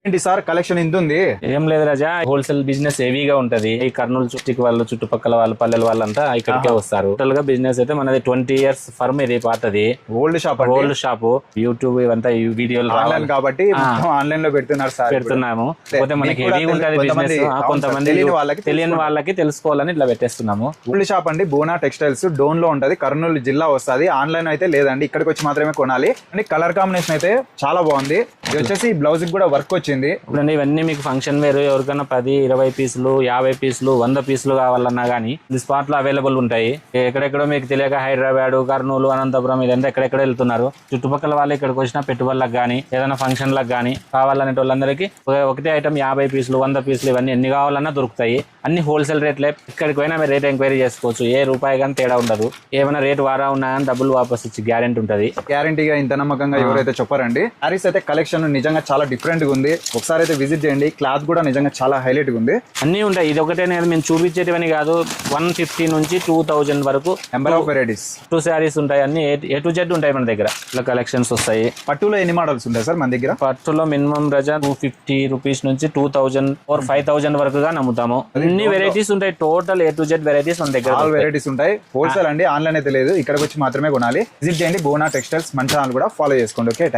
ఏంటి sir collection ఇంత ఉంది? ఏం లేదు రాజా, హోల్సేల్ బిజినెస్ హెవీగా ఉంటది. ఈ కర్నూలు చుట్టుపక్కల వాళ్ళు పల్లెల వాళ్ళంతా ఇక్కడికే వస్తారు. టోటల్ గా బిజినెస్ అయితే మనది 20 years ఫర్మ్. ఇది పాతది old shop. Old shop. YouTube ఇవంతా వీడియోలు ఆన్లైన్ కాబట్టి ఆన్లైన్ లో పెడుతున్నారు సార్. పెడుతున్నాము. పోతే మనకి హెవీగా ఉంటది బిజినెస్. కొంతమంది తెలియని వాళ్ళకి తెలుసుకోవాలని ఇట్లా పెట్టేస్తున్నాము. ఓల్డ్ షాప్ అండి, బోనా టెక్స్టైల్స్ డోన్ లో ఉంటది, కర్నూలు జిల్లా వస్తుంది. ఆన్లైన్ అయితే లేదండి, ఇక్కడికి వచ్చి మాత్రమే కొనాలి. అండ్ కలర్ కాంబినేషన్ అయితే చాలా బాగుంది. ఇది వచ్చేసి బ్లౌజ్ కూడా వర్క్ వచ్చింది. ఇప్పుడు ఇవన్నీ మీకు ఫంక్షన్ వేరు, ఎవరికైనా 10, 20 పీసులు, 50 పీసులు, 100 పీసులు కావాలన్నా గానీ ఈ స్పాట్ లో అవైలబుల్ ఉంటాయి. ఎక్కడెక్కడో మీకు తెలియక హైదరాబాద్, కర్నూలు, అనంతపురం ఇదంతా ఎక్కడెక్కడ వెళ్తున్నారు. చుట్టుపక్కల వాళ్ళు ఇక్కడికి వచ్చిన పెట్టుబడులకు గానీ ఏదైనా ఫంక్షన్ లకు గానీ కావాలనే వాళ్ళందరికీ ఒకటే ఐటమ్ 50 పీసులు, 100 పీసులు ఇవన్నీ ఎన్ని కావాలన్నా దొరుకుతాయి. అన్ని హోల్సేల్ రేట్లే. ఇక్కడికి పోయినా మీరు రేట్ ఎంక్వైరీ చేసుకోవచ్చు. ఏ రూపాయి కానీ తేడా ఉండదు. ఏమైనా రేట్ వారా ఉన్నా కానీ డబ్బులు వాపస్ ఇచ్చి గ్యారెంటీ ఉంటది. గ్యారెంటీగా ఇంత నమ్మకంగా ఎవరైతే చెప్పారండి. సారీస్ అయితే కలెక్షన్ నిజంగా చాలా డిఫరెంట్ గా ఉంది. ఒకసారి అయితే విజిట్ చేయండి. క్లాత్ కూడా నిజంగా చాలా హైలైట్ గా ఉంది. అన్ని ఉంటాయి. ఇది ఒకటే మేము చూపించేటివని కాదు, 150 నుంచి 2000 వరకు నెంబర్ ఆఫ్ వెరైటీస్ 2 శారీస్ ఉంటాయి. అన్ని A to Z ఉంటాయి మన దగ్గర. ఇలా కలెక్షన్స్ వస్తాయి. పట్టులో ఎన్ని మోడల్స్ ఉంటాయి సార్ మన దగ్గర? పట్టులో మినిమం రజా 250 రూపీస్ నుంచి 2000 or 5000 వరకుగా నమ్ముతాము. అన్ని వెరైటీస్ ఉంటాయి. Total A to Z varieties మన దగ్గర. ఆల్ వెరైటీస్ ఉంటాయి. హోల్సేల్ అండి, ఆన్లైన్ అయితే లేదు. ఇక్కడికి వచ్చి మాత్రమే కొనాలి. విజిట్ చేయండి. బోనా టెక్స్టైల్స్ మన ఛానల్ కూడా ఫాలో చేసుకోండి. Okay, thanks.